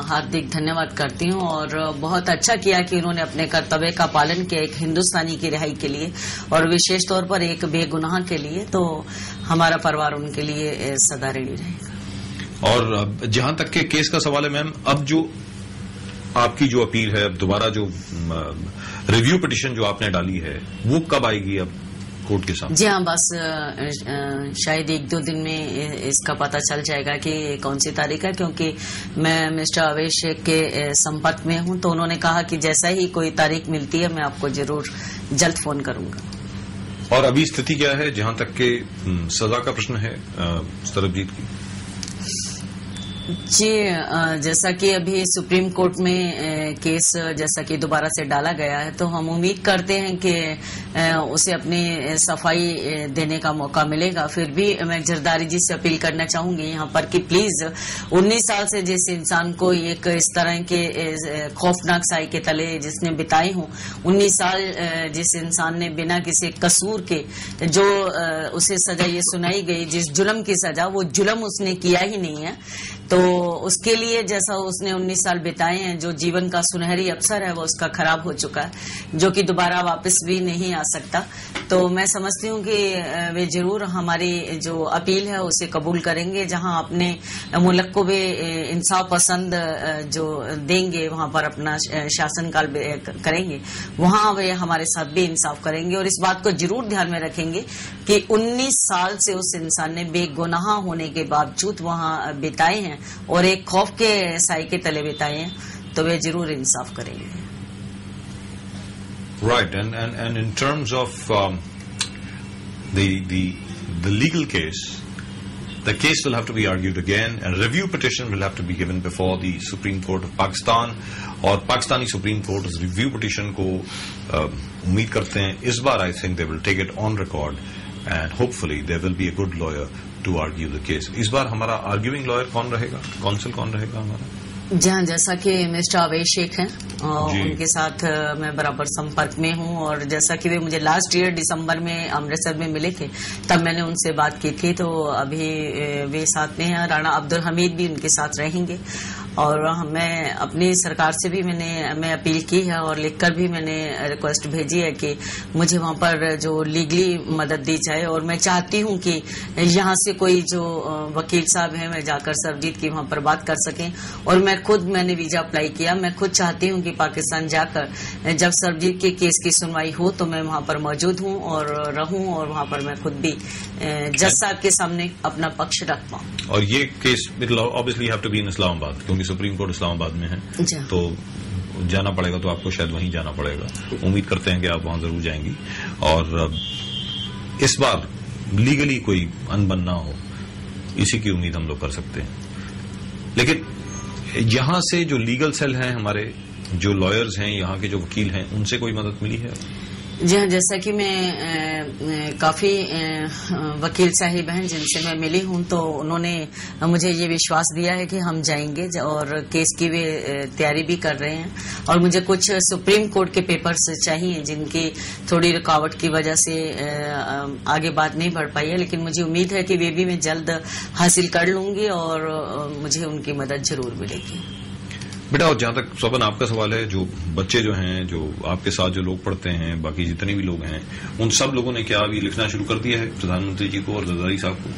हार्दिक धन्यवाद करती हूं और बहुत अच्छा किया कि उन्होंने अपने कर्तव्य का पालन किया एक हिंदुस्तानी की रिहाई के लिए और विशेष तौर पर एक बेगुनाह के लिए। तो हमारा परिवार उनके लिए सदा ऋणी रहेगा। और जहां तक के केस का सवाल है मैम, अब जो आपकी जो अपील है, अब दोबारा जो रिव्यू पिटीशन जो आपने डाली है, वो कब आएगी अब कोर्ट के सामने? जी हाँ, बस शायद 1-2 दिन में इसका पता चल जाएगा कि कौन सी तारीख है, क्योंकि मैं मिस्टर अवेश के संपर्क में हूँ। तो उन्होंने कहा कि जैसा ही कोई तारीख मिलती है मैं आपको जरूर जल्द फोन करूंगा। और अभी स्थिति क्या है जहां तक के सजा का प्रश्न है सरबजीत की? जी, जैसा कि अभी सुप्रीम कोर्ट में केस जैसा कि दोबारा से डाला गया है, तो हम उम्मीद करते हैं कि उसे अपनी सफाई देने का मौका मिलेगा। फिर भी मैं जरदारी जी से अपील करना चाहूंगी यहाँ पर कि प्लीज 19 साल से जिस इंसान को एक इस तरह के खौफनाक साई के तले जिसने बिताए हों, 19 साल जिस इंसान ने बिना किसी कसूर के जो उसे सजा ये सुनाई गई, जिस जुल्म की सजा, वो जुल्म उसने किया ही नहीं है, तो उसके लिए जैसा उसने 19 साल बिताए हैं, जो जीवन का सुनहरी अवसर है वो उसका खराब हो चुका है, जो कि दोबारा वापस भी नहीं आ सकता। तो मैं समझती हूँ कि वे जरूर हमारी जो अपील है उसे कबूल करेंगे। जहां अपने मुल्क को वे इंसाफ पसंद जो देंगे, वहां पर अपना शासनकाल करेंगे, वहां वे हमारे साथ भी इंसाफ करेंगे। और इस बात को जरूर ध्यान में रखेंगे कि 19 साल से उस इंसान ने बेगुनाह होने के बावजूद वहां बिताए हैं और एक खौफ के साए के तले बिताए हैं, तो वे जरूर इंसाफ करेंगे। Right, and in terms of the legal case, the case will have to be argued again, and a review petition will have to be given before the Supreme Court of Pakistan, और Pakistani supreme court उस review petition को उम्मीद करते हैं इस बार I think they will take it on record and hopefully there will be a good lawyer to argue the case. इस बार हमारा आर्ग्यूइंग लॉयर कौन रहेगा, काउंसिल कौन रहेगा हमारा? जहाँ जैसा कि मिस्टर अवेश शेख हैं, उनके साथ मैं बराबर संपर्क में हूँ और जैसा कि वे मुझे लास्ट ईयर दिसंबर में अमृतसर में मिले थे, तब मैंने उनसे बात की थी। तो अभी वे साथ में हैं, राणा अब्दुल हमीद भी उनके साथ रहेंगे। और मैं अपनी सरकार से भी मैं अपील की है और लिखकर भी मैंने रिक्वेस्ट भेजी है कि मुझे वहां पर जो लीगली मदद दी जाए। और मैं चाहती हूं कि यहाँ से कोई जो वकील साहब हैं, मैं जाकर सरबजीत की वहां पर बात कर सकें। और मैंने वीजा अप्लाई किया, मैं खुद चाहती हूं कि पाकिस्तान जाकर जब सरबजीत के केस की सुनवाई हो तो मैं वहां पर मौजूद हूं और रहूं और वहां पर मैं खुद भी जज साहब के सामने अपना पक्ष रख पाऊं। और ये case obviously have to be in Islamabad, क्योंकि सुप्रीम कोर्ट इस्लामाबाद में है, तो जाना पड़ेगा, तो आपको शायद वहीं जाना पड़ेगा। उम्मीद करते हैं कि आप वहां जरूर जाएंगी और इस बार लीगली कोई अनबन ना हो, इसी की उम्मीद हम लोग कर सकते हैं। लेकिन यहां से जो लीगल सेल हैं, हमारे जो लॉयर्स हैं, यहाँ के जो वकील हैं, उनसे कोई मदद मिली है? जी हाँ, जैसा कि मैं काफी वकील साहिब हैं जिनसे मैं मिली हूं, तो उन्होंने मुझे ये विश्वास दिया है कि हम जाएंगे और केस की वे तैयारी भी कर रहे हैं। और मुझे कुछ सुप्रीम कोर्ट के पेपर्स चाहिए जिनकी थोड़ी रुकावट की वजह से आगे बात नहीं बढ़ पाई है, लेकिन मुझे उम्मीद है कि वे भी मैं जल्द हासिल कर लूंगी और मुझे उनकी मदद जरूर मिलेगी। बेटा, और जहां तक स्वपन आपका सवाल है, जो बच्चे जो हैं, जो आपके साथ जो लोग पढ़ते हैं, बाकी जितने भी लोग हैं, उन सब लोगों ने क्या अभी लिखना शुरू कर दिया है प्रधानमंत्री जी को और जरदारी साहब को?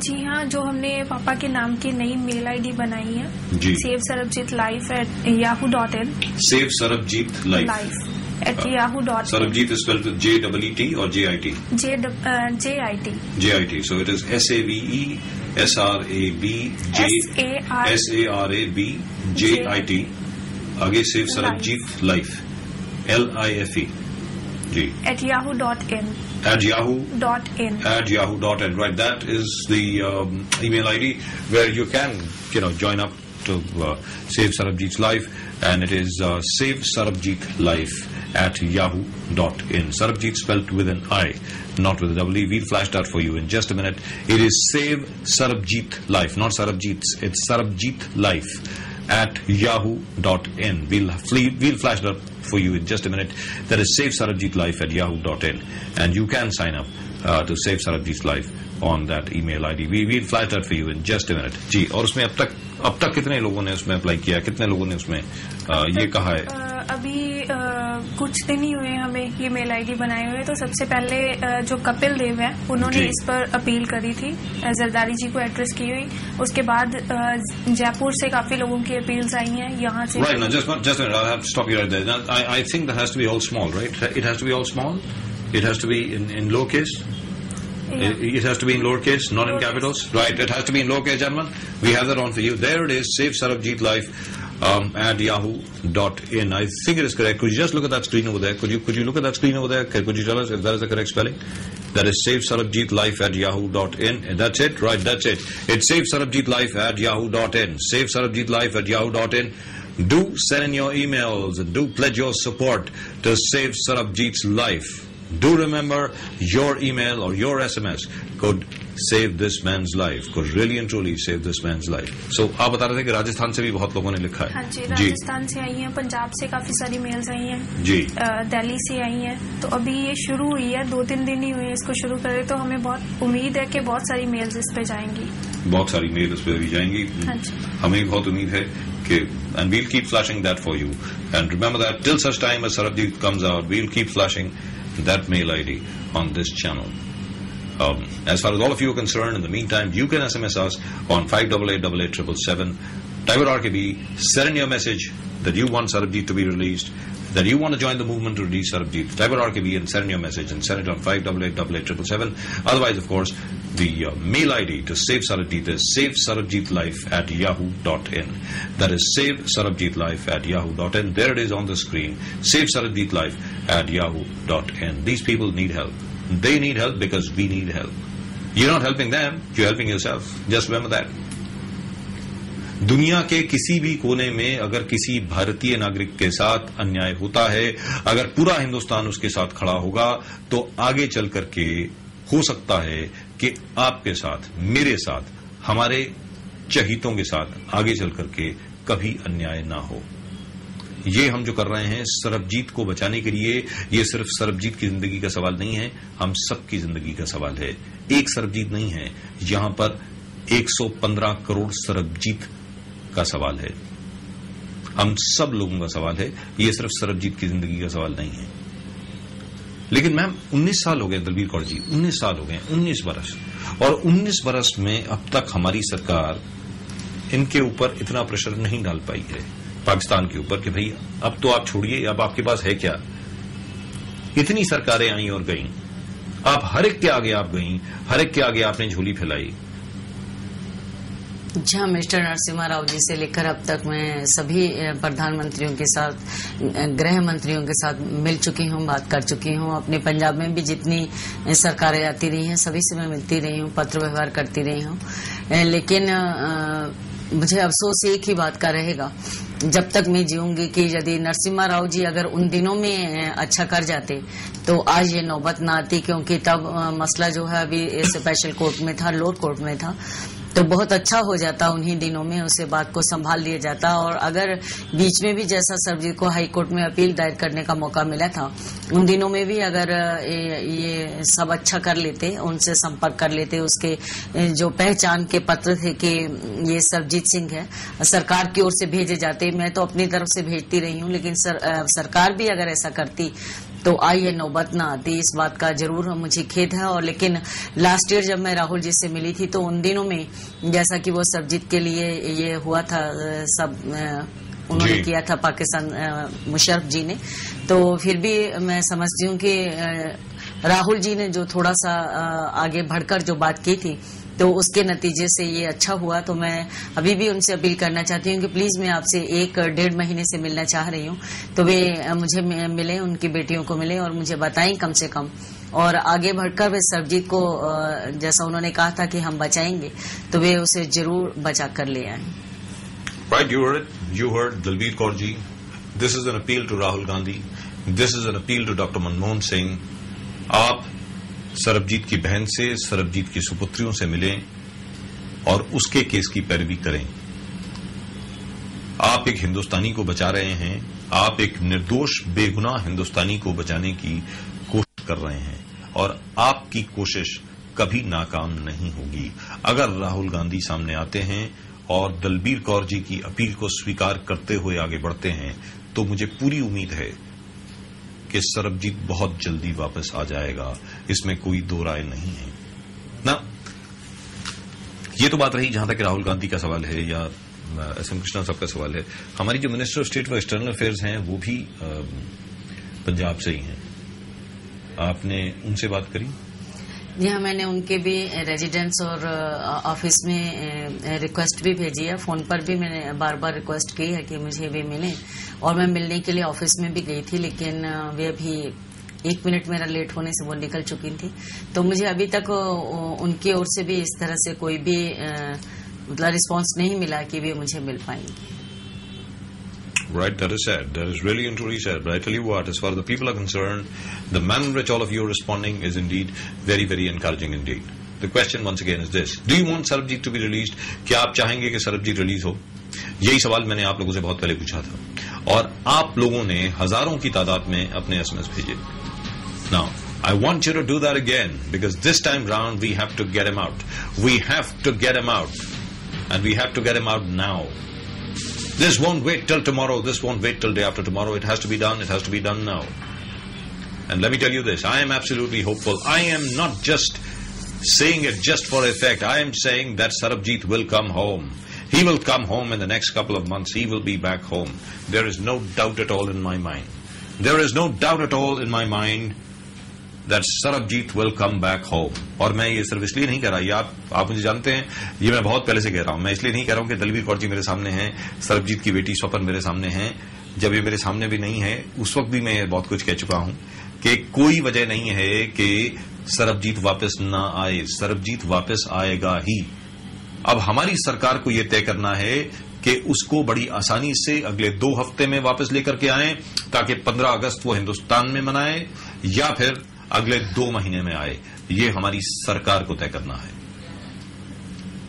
जी हाँ, जो हमने पापा के नाम की नई मेल आईडी बनाई है, save Sarabjit life @yahoo.in। Save Sarabjit life @yahoo.in। Sarabjit is spelled with JEET or JIT? JIT। JIT, so it is SAVESRABJIT। आगे save Sarabjit life LIFE ji @yahoo.in। @yahoo.in, right? That is the email ID where you can, join up to Save Sarabjeet's Life, and it is Save Sarabjeet Life @yahoo.in. Sarabjeet spelled with an I, not with a double E. We'll flash that for you in just a minute. It is Save Sarabjeet Life, not Sarabjeet's. It's Sarabjeet Life @yahoo.in. We'll flash that for you in just a minute. That is Save Sarabjeet Life @yahoo.in, and you can sign up to Save Sarabjeet's Life on that email ID. We'll flash that for you in just a minute. जी, और उसमें अब तक कितने लोगों ने उसमें apply किया, कितने लोगों ने उसमें ये कहा है? अभी कुछ दिन ही हुए हमें ये मेल आईडी बनाए हुए, तो सबसे पहले जो कपिल देव है उन्होंने इस पर अपील करी थी, जरदारी जी को एड्रेस की हुई। उसके बाद जयपुर से काफी लोगों की अपील्स आई हैं यहाँ से। Right, now just a minute, I have to stop you right there. Now, I think that has to be all small, right? It has to be all small. It has to be in lowercase. Yeah. It has to be in lowercase, not in capitals. Right, it has to be in lowercase, gentlemen. We have that on for you. There it is, Save Sarabjeet Life @yahoo.in. I think it is correct. Could you just look at that screen over there? Could you look at that screen over there? Could you tell us if that is the correct spelling? That is Save Sarabjeet Life @yahoo.in. And that's it, right? That's it. It's Save Sarabjeet Life @yahoo.in. Save Sarabjeet Life @yahoo.in. Do send in your emails and do pledge your support to Save Sarabjeet's Life. Do remember, your email or your SMS could save this man's life, could really and truly save this man's life. So, आप बता रहे थे कि राजस्थान से भी बहुत लोगों ने लिखा है। हाँ जी, राजस्थान से आई हैं, पंजाब से काफी सारी मेल्स आई हैं जी, दिल्ली से आई हैं। तो अभी ये शुरू हुई है, 2-3 दिन ही हुए इसको शुरू करे, तो हमें बहुत उम्मीद है कि बहुत सारी मेल्स इस पे जाएंगी। बहुत सारी मेल इस पे भी जाएंगी। हाँ जी, हमें बहुत उम्मीद है कि, and we'll keep flashing that for you. And remember that till such time as Sarabjeet comes out, we'll keep flashing that mail ID on this channel. As far as all of you are concerned, in the meantime, you can SMS us on 5888877. Type it RKB, send in your message that you want Sarabjeet to be released, that you want to join the movement to release Sarabjeet. Type it RKB and send in your message and send it on 5888877. Otherwise, of course, the mail ID to Save Sarabjeet is SaveSarabjeetLife @yahoo.in. That is SaveSarabjeetLife @yahoo.in. There it is on the screen. SaveSarabjeetLife @yahoo.in. These people need help. They need help because we need help. You're not helping them, you're helping yourself. Just remember that. दुनिया के किसी भी कोने में अगर किसी भारतीय नागरिक के साथ अन्याय होता है, अगर पूरा हिंदुस्तान उसके साथ खड़ा होगा, तो आगे चल करके हो सकता है कि आपके साथ, मेरे साथ, हमारे चहीतों के साथ आगे चल करके कभी अन्याय ना हो। ये हम जो कर रहे हैं सरबजीत को बचाने के लिए, ये सिर्फ सरबजीत की जिंदगी का सवाल नहीं है, हम सबकी जिंदगी का सवाल है। एक सरबजीत नहीं है, यहां पर 115 करोड़ सरबजीत का सवाल है, हम सब लोगों का सवाल है। ये सिर्फ सरबजीत की जिंदगी का सवाल नहीं है। लेकिन मैम 19 साल हो गए दलबीर कौर जी, 19 साल हो गए, 19 बरस, और 19 बरस में अब तक हमारी सरकार इनके ऊपर इतना प्रेशर नहीं डाल पाई है, पाकिस्तान के ऊपर, कि भाई अब तो आप छोड़िए, अब आपके पास है क्या। इतनी सरकारें आई और गईं, आप हर एक के आगे आप गईं, हर एक के आगे आपने झोली फैलाई। जी हाँ, मिस्टर नरसिम्हा राव जी से लेकर अब तक मैं सभी प्रधानमंत्रियों के साथ, गृह मंत्रियों के साथ मिल चुकी हूँ, बात कर चुकी हूँ। अपने पंजाब में भी जितनी सरकारें आती रही हैं सभी से मैं मिलती रही हूँ, पत्र व्यवहार करती रही हूँ। लेकिन मुझे अफसोस एक ही बात का रहेगा जब तक मैं जीऊंगी कि यदि नरसिम्हा राव जी अगर उन दिनों में अच्छा कर जाते तो आज ये नौबत ना आती, क्योंकि तब मसला जो है अभी स्पेशल कोर्ट में था, लोअर कोर्ट में था। तो बहुत अच्छा हो जाता उन्हीं दिनों में, उसे बात को संभाल लिया जाता। और अगर बीच में भी जैसा सरबजीत को हाई कोर्ट में अपील दायर करने का मौका मिला था, उन दिनों में भी अगर ये सब अच्छा कर लेते, उनसे संपर्क कर लेते, उसके जो पहचान के पत्र थे कि ये सरबजीत सिंह है, सरकार की ओर से भेजे जाते। मैं तो अपनी तरफ से भेजती रही हूँ, लेकिन सरकार भी अगर ऐसा करती तो आई ये नौबत ना आती। इस बात का जरूर मुझे खेद है। और लेकिन लास्ट ईयर जब मैं राहुल जी से मिली थी तो उन दिनों में जैसा कि वो सरबजीत के लिए ये हुआ था, सब उन्होंने किया था पाकिस्तान मुशर्रफ जी ने, तो फिर भी मैं समझती हूँ कि राहुल जी ने जो थोड़ा सा आगे बढ़कर जो बात की थी तो उसके नतीजे से ये अच्छा हुआ। तो मैं अभी भी उनसे अपील करना चाहती हूँ कि प्लीज मैं आपसे 1-1.5 महीने से मिलना चाह रही हूँ, तो वे मुझे मिले, उनकी बेटियों को मिले और मुझे बताएं कम से कम, और आगे बढ़कर वे सरबजीत को जैसा उन्होंने कहा था कि हम बचाएंगे, तो वे उसे जरूर बचा कर ले आए। Right, you heard Dalbir Kaur ji. This is an appeal to Rahul Gandhi. This is an appeal to Dr. Manmohan Singh. आप सरबजीत की बहन से, सरबजीत की सुपुत्रियों से मिलें और उसके केस की पैरवी करें। आप एक हिंदुस्तानी को बचा रहे हैं, आप एक निर्दोष बेगुनाह हिंदुस्तानी को बचाने की कोशिश कर रहे हैं और आपकी कोशिश कभी नाकाम नहीं होगी। अगर राहुल गांधी सामने आते हैं और दलबीर कौर जी की अपील को स्वीकार करते हुए आगे बढ़ते हैं तो मुझे पूरी उम्मीद है कि सरबजीत बहुत जल्दी वापस आ जाएगा, इसमें कोई दो राय नहीं है ना। ये तो बात रही जहां तक राहुल गांधी का सवाल है या एसएम कृष्णा साहब का सवाल है। हमारी जो minister of state for external affairs हैं वो भी पंजाब से ही हैं, आपने उनसे बात करी? जी हाँ, मैंने उनके भी रेजिडेंस और ऑफिस में रिक्वेस्ट भी भेजी है। फोन पर भी मैंने बार बार रिक्वेस्ट की है कि मुझे भी मिले, और मैं मिलने के लिए ऑफिस में भी गई थी, लेकिन वे अभी 1 मिनट मेरा लेट होने से वो निकल चुकी थी। तो मुझे अभी तक उनकी ओर से भी इस तरह से कोई भी मतलब रिस्पांस नहीं मिला कि वे मुझे मिल पाएंगे। Right, that is sad. That is really and truly sad. But I tell you what, as far as the people are concerned, the manner in which all of you are responding is indeed very, very encouraging indeed. The question once again is this: Do you want Sarabjit to be released? क्या आप चाहेंगे कि Sarabjit release हो? यही सवाल मैंने आप लोगों से बहुत पहले पूछा था और आप लोगों ने हजारों की तादाद में अपने SMS भेजे। Now, I want you to do that again because this time round we have to get him out. We have to get him out, and we have to get him out now. This won't wait till tomorrow. This won't wait till day after tomorrow. It has to be done. It has to be done now. And let me tell you this. I am absolutely hopeful. I am not just saying it just for effect. I am saying that Sarabjit will come home. He will come home in the next couple of months. He will be back home. There is no doubt at all in my mind. There is no doubt at all in my mind that Sarabjit will come back home. और मैं ये सिर्फ इसलिए नहीं कह रहा, ये आप मुझे जानते हैं, ये मैं बहुत पहले से कह रहा हूं। मैं इसलिए नहीं कह रहा हूं कि दलबीर कौर जी मेरे सामने हैं, सरबजीत की बेटी स्वपन मेरे सामने हैं। जब ये मेरे सामने भी नहीं है उस वक्त भी मैं बहुत कुछ कह चुका हूं कि कोई वजह नहीं है कि सरबजीत वापस ना आए। सरबजीत वापस आएगा ही। अब हमारी सरकार को यह तय करना है कि उसको बड़ी आसानी से अगले 2 हफ्ते में वापस लेकर के आए ताकि 15 अगस्त वो हिंदुस्तान में मनाए, या फिर अगले 2 महीने में आए। ये हमारी सरकार को तय करना है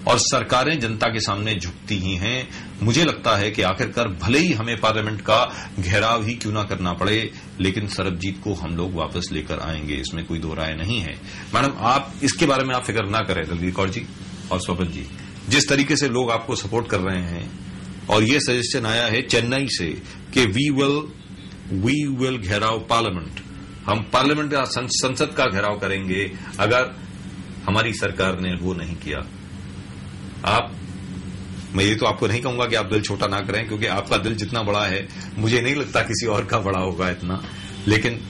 और सरकारें जनता के सामने झुकती ही हैं। मुझे लगता है कि आखिरकार भले ही हमें पार्लियामेंट का घेराव ही क्यों ना करना पड़े, लेकिन सरबजीत को हम लोग वापस लेकर आएंगे, इसमें कोई दो राय नहीं है। मैडम, आप इसके बारे में आप फिक्र ना करें, दलबीर कौर जी और स्वपन जी। जिस तरीके से लोग आपको सपोर्ट कर रहे हैं और ये सजेशन आया है चेन्नई से कि वी विल घेराव पार्लियामेंट, हम पार्लियामेंट का संसद का घेराव करेंगे अगर हमारी सरकार ने वो नहीं किया। मैं ये तो आपको नहीं कहूंगा कि आप दिल छोटा ना करें, क्योंकि आपका दिल जितना बड़ा है मुझे नहीं लगता किसी और का बड़ा होगा इतना, लेकिन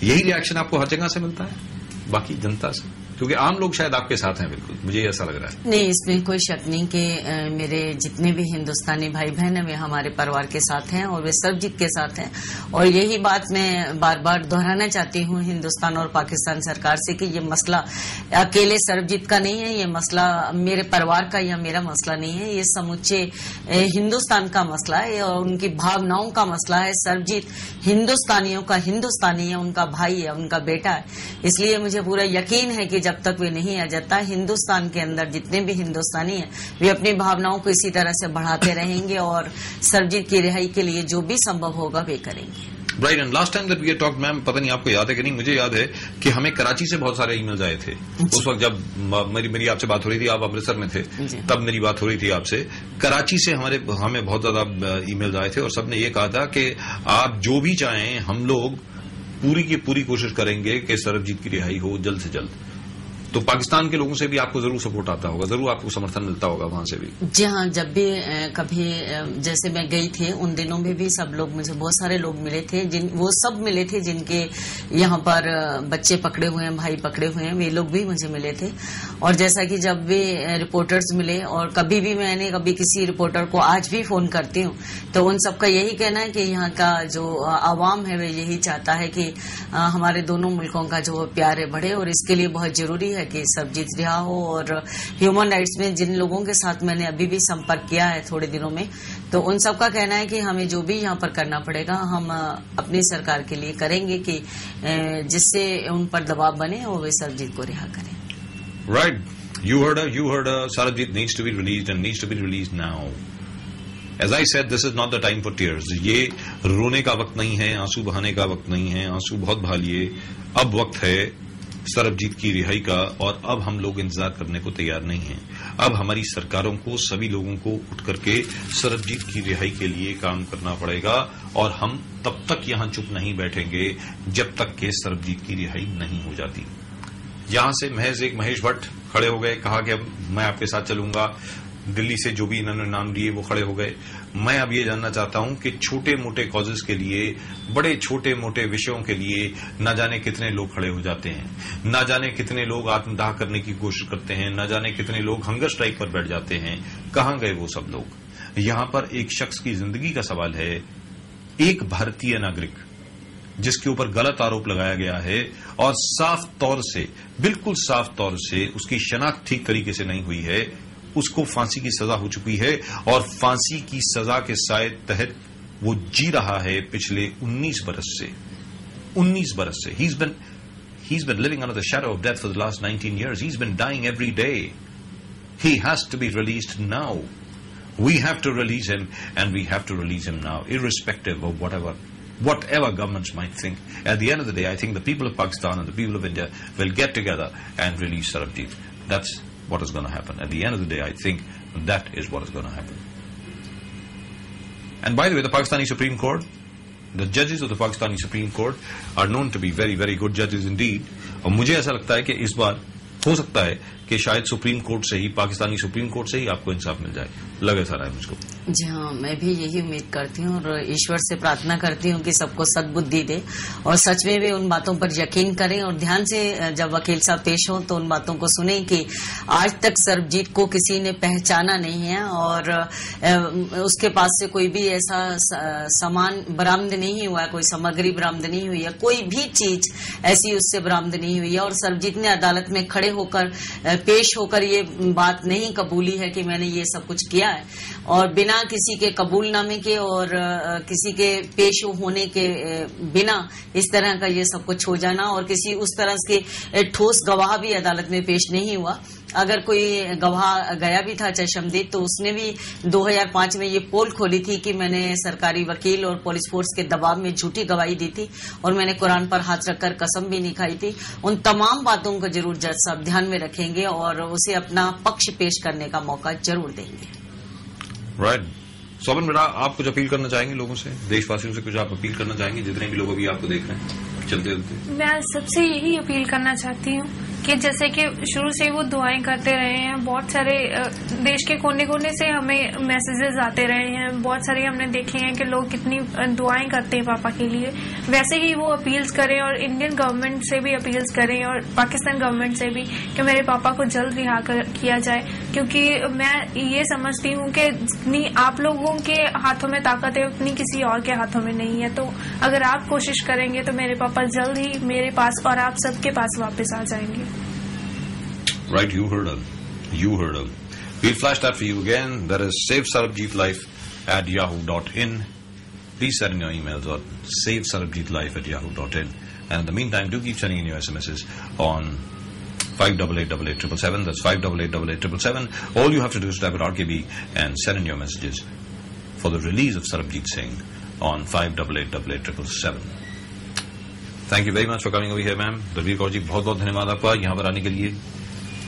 यही रिएक्शन आपको हर जगह से मिलता है बाकी जनता से, क्योंकि आम लोग शायद आपके साथ हैं। बिल्कुल मुझे ऐसा लग रहा है। नहीं, इसमें कोई शक नहीं कि मेरे जितने भी हिंदुस्तानी भाई बहन हैं वे हमारे परिवार के साथ हैं और वे सरबजीत के साथ हैं। और यही बात मैं बार बार दोहराना चाहती हूं हिंदुस्तान और पाकिस्तान सरकार से कि ये मसला अकेले सरबजीत का नहीं है, ये मसला मेरे परिवार का या मेरा मसला नहीं है, ये समूचे हिंदुस्तान का मसला है और उनकी भावनाओं का मसला है। सरबजीत हिंदुस्तानियों का हिंदुस्तानी है, उनका भाई है, उनका बेटा है। इसलिए मुझे पूरा यकीन है कि जब जब तक वे नहीं आ जाता, हिंदुस्तान के अंदर जितने भी हिंदुस्तानी हैं वे अपनी भावनाओं को इसी तरह से बढ़ाते रहेंगे और सरबजीत की रिहाई के लिए जो भी संभव होगा वे करेंगे। Right. And last time that we had talked, ma'am पता नहीं आपको याद है कि नहीं, मुझे याद है कि हमें कराची से बहुत सारे ईमेल्स आए थे उस वक्त जब मेरी आपसे बात हो रही थी, आप अमृतसर में थे तब मेरी बात हो रही थी आपसे। कराची से हमें बहुत ज्यादा ईमेल्स आए थे और सबने ये कहा था कि आप जो भी चाहें हम लोग पूरी की पूरी कोशिश करेंगे कि सरबजीत की रिहाई हो जल्द से जल्द। तो पाकिस्तान के लोगों से भी आपको जरूर सपोर्ट आता होगा, जरूर आपको समर्थन मिलता होगा वहां से भी। जी हाँ, जब भी कभी जैसे मैं गई थी उन दिनों में भी सब लोग, मुझे बहुत सारे लोग मिले थे, वो सब मिले थे जिनके यहाँ पर बच्चे पकड़े हुए हैं, भाई पकड़े हुए हैं, वे लोग भी मुझे मिले थे। और जैसा कि जब भी रिपोर्टर्स मिले और कभी भी मैंने कभी किसी रिपोर्टर को आज भी फोन करती हूँ तो उन सबका यही कहना है कि यहाँ का जो आवाम है वे यही चाहता है कि हमारे दोनों मुल्कों का जो प्यार है बढ़े और इसके लिए बहुत जरूरी है कि सरबजीत रिहा हो। और ह्यूमन राइट्स में जिन लोगों के साथ मैंने अभी भी संपर्क किया है थोड़े दिनों में, तो उन सबका कहना है कि हमें जो भी यहाँ पर करना पड़ेगा हम अपनी सरकार के लिए करेंगे कि जिससे उन पर दबाव बने और वे सरबजीत को रिहा करें। Right. You heard Sarabjit needs to be released and needs to be released now. As I said, this is not the time for tears. ये रोने का वक्त नहीं है, आंसू बहाने का वक्त नहीं है, आंसू बहुत बहा लिए। अब वक्त है सरबजीत की रिहाई का और अब हम लोग इंतजार करने को तैयार नहीं हैं। अब हमारी सरकारों को, सभी लोगों को उठ करके सरबजीत की रिहाई के लिए काम करना पड़ेगा और हम तब तक यहां चुप नहीं बैठेंगे जब तक कि सरबजीत की रिहाई नहीं हो जाती। यहां से महज एक महेश भट्ट खड़े हो गए, कहा कि अब मैं आपके साथ चलूंगा। दिल्ली से जो भी इन्होंने नाम लिए वो खड़े हो गए। मैं अब ये जानना चाहता हूं कि छोटे मोटे कॉजेस के लिए, बड़े छोटे मोटे विषयों के लिए न जाने कितने लोग खड़े हो जाते हैं, न जाने कितने लोग आत्मदाह करने की कोशिश करते हैं, न जाने कितने लोग हंगर स्ट्राइक पर बैठ जाते हैं। कहां गए वो सब लोग? यहां पर एक शख्स की जिंदगी का सवाल है, एक भारतीय नागरिक जिसके ऊपर गलत आरोप लगाया गया है और साफ तौर से, बिल्कुल साफ तौर से उसकी शनाख्त ठीक तरीके से नहीं हुई है, उसको फांसी की सजा हो चुकी है और फांसी की सजा के साए तहत वो जी रहा है पिछले 19 बरस से। 19 बरस से he's been living under the shadow of death for the last 19 years. He's been dying every day. He has to be released now. We have to release him, and we have to release him now, irrespective of whatever governments might think. At the end of the day, I think the people of Pakistan and the people of India will get together and release Sarabjit. That's what is going to happen. At the end of the day, I think that is what is going to happen. And by the way, the Pakistani Supreme Court, the judges of the Pakistani Supreme Court are known to be very, very good judges indeed. और मुझे ऐसा लगता है कि इस बार हो सकता है कि शायद सुप्रीम कोर्ट से ही, पाकिस्तानी सुप्रीम कोर्ट से ही आपको इंसाफ मिल जाए, लगे सारा है मुझको। जी हाँ, मैं भी यही उम्मीद करती हूँ और ईश्वर से प्रार्थना करती हूँ कि सबको सद्बुद्धि दे और सच में वे उन बातों पर यकीन करें और ध्यान से जब वकील साहब पेश हों तो उन बातों को सुने कि आज तक सरबजीत को किसी ने पहचाना नहीं है और उसके पास से कोई भी ऐसा सामान बरामद नहीं हुआ है, कोई सामग्री बरामद नहीं हुई है, कोई भी चीज ऐसी उससे बरामद नहीं हुई है और सरबजीत ने अदालत में खड़े होकर, पेश होकर ये बात नहीं कबूली है कि मैंने ये सब कुछ किया है और बिना किसी के कबूलनामे के और किसी के पेश होने के बिना इस तरह का ये सब कुछ हो जाना और किसी उस तरह के ठोस गवाह भी अदालत में पेश नहीं हुआ। अगर कोई गवाह गया भी था चशमदीद तो उसने भी 2005 में ये पोल खोली थी कि मैंने सरकारी वकील और पुलिस फोर्स के दबाव में झूठी गवाही दी थी और मैंने कुरान पर हाथ रखकर कसम भी नहीं खाई थी। उन तमाम बातों को जरूर जज साहब ध्यान में रखेंगे और उसे अपना पक्ष पेश करने का मौका जरूर देंगे। राइट। सोबन बेटा, आप कुछ अपील करना चाहेंगे लोगों से, देशवासियों से कुछ आप अपील करना चाहेंगे, जितने भी लोग अभी आपको देख रहे हैं चलते चलते? मैं सबसे यही अपील करना चाहती हूँ कि जैसे कि शुरू से वो दुआएं करते रहे हैं, बहुत सारे देश के कोने कोने से हमें मैसेजेस आते रहे हैं, बहुत सारे हमने देखे हैं कि लोग कितनी दुआएं करते हैं पापा के लिए। वैसे ही वो अपील्स करें और इंडियन गवर्नमेंट से भी अपील्स करें और पाकिस्तान गवर्नमेंट से भी कि मेरे पापा को जल्द रिहा किया जाए, क्योंकि मैं ये समझती हूँ कि जितनी आप लोगों के हाथों में ताकत है उतनी किसी और के हाथों में नहीं है। तो अगर आप कोशिश करेंगे तो मेरे पापा जल्द ही मेरे पास और आप सबके पास वापस आ जाएंगे। Right, you heard her. You heard her. We'll flash that for you again. That is savesarabjeetlife@yahoo.in. Please send in your emails on savesarabjeetlife@yahoo.in. And in the meantime, do keep sending in your SMSs on 588877. That's 588877. All you have to do is type out RKB and send in your messages for the release of Sarabjit Singh on 588877. Thank you very much for coming over here, ma'am. Dalvir Kaur ji, बहुत बहुत धन्यवाद आपका यहाँ पर आने के लिए.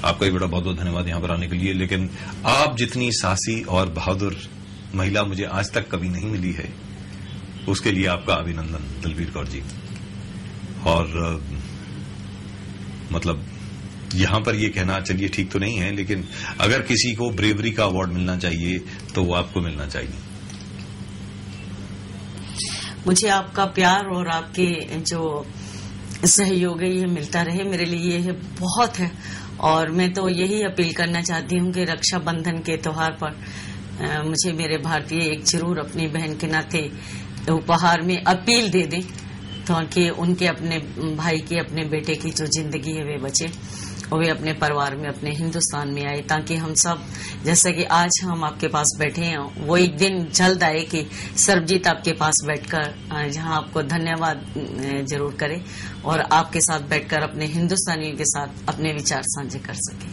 आपका भी बेटा बहुत बहुत धन्यवाद यहाँ पर आने के लिए. लेकिन आप जितनी साहसी और बहादुर महिला मुझे आज तक कभी नहीं मिली है, उसके लिए आपका अभिनंदन दलवीर कौर जी. और मतलब यहां पर ये कहना चलिए ठीक तो नहीं है, लेकिन अगर किसी को ब्रेवरी का अवार्ड मिलना चाहिए तो वो आपको मिलना चाहिए. मुझे आपका प्यार और आपके जो सहयोग है ये मिलता रहे, मेरे लिए ये बहुत है. और मैं तो यही अपील करना चाहती हूँ कि रक्षाबंधन के त्योहार पर मुझे मेरे भारतीय एक जरूर अपनी बहन के नाते उपहार में अपील दे दें, ताकि उनके अपने भाई की, अपने बेटे की जो जिंदगी है वे बचे और वे अपने परिवार में, अपने हिंदुस्तान में आए, ताकि हम सब जैसा कि आज हम आपके पास बैठे हैं वो एक दिन जल्द आए कि सरबजीत आपके पास बैठकर जहां आपको धन्यवाद जरूर करे और आपके साथ बैठकर अपने हिंदुस्तानियों के साथ अपने विचार साझे कर सके.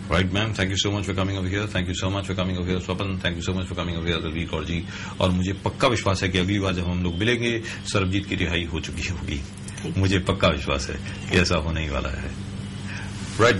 Right, ma'am. Thank you so much for coming over here. Thank you so much for coming over here, Swapan. Thank you so much for coming over here, Dalvir Kaur ji. और मुझे पक्का विश्वास है कि अगली बार जब हम लोग मिलेंगे सरबजीत की रिहाई हो चुकी होगी. मुझे पक्का विश्वास है कि ऐसा होने ही वाला है. Right.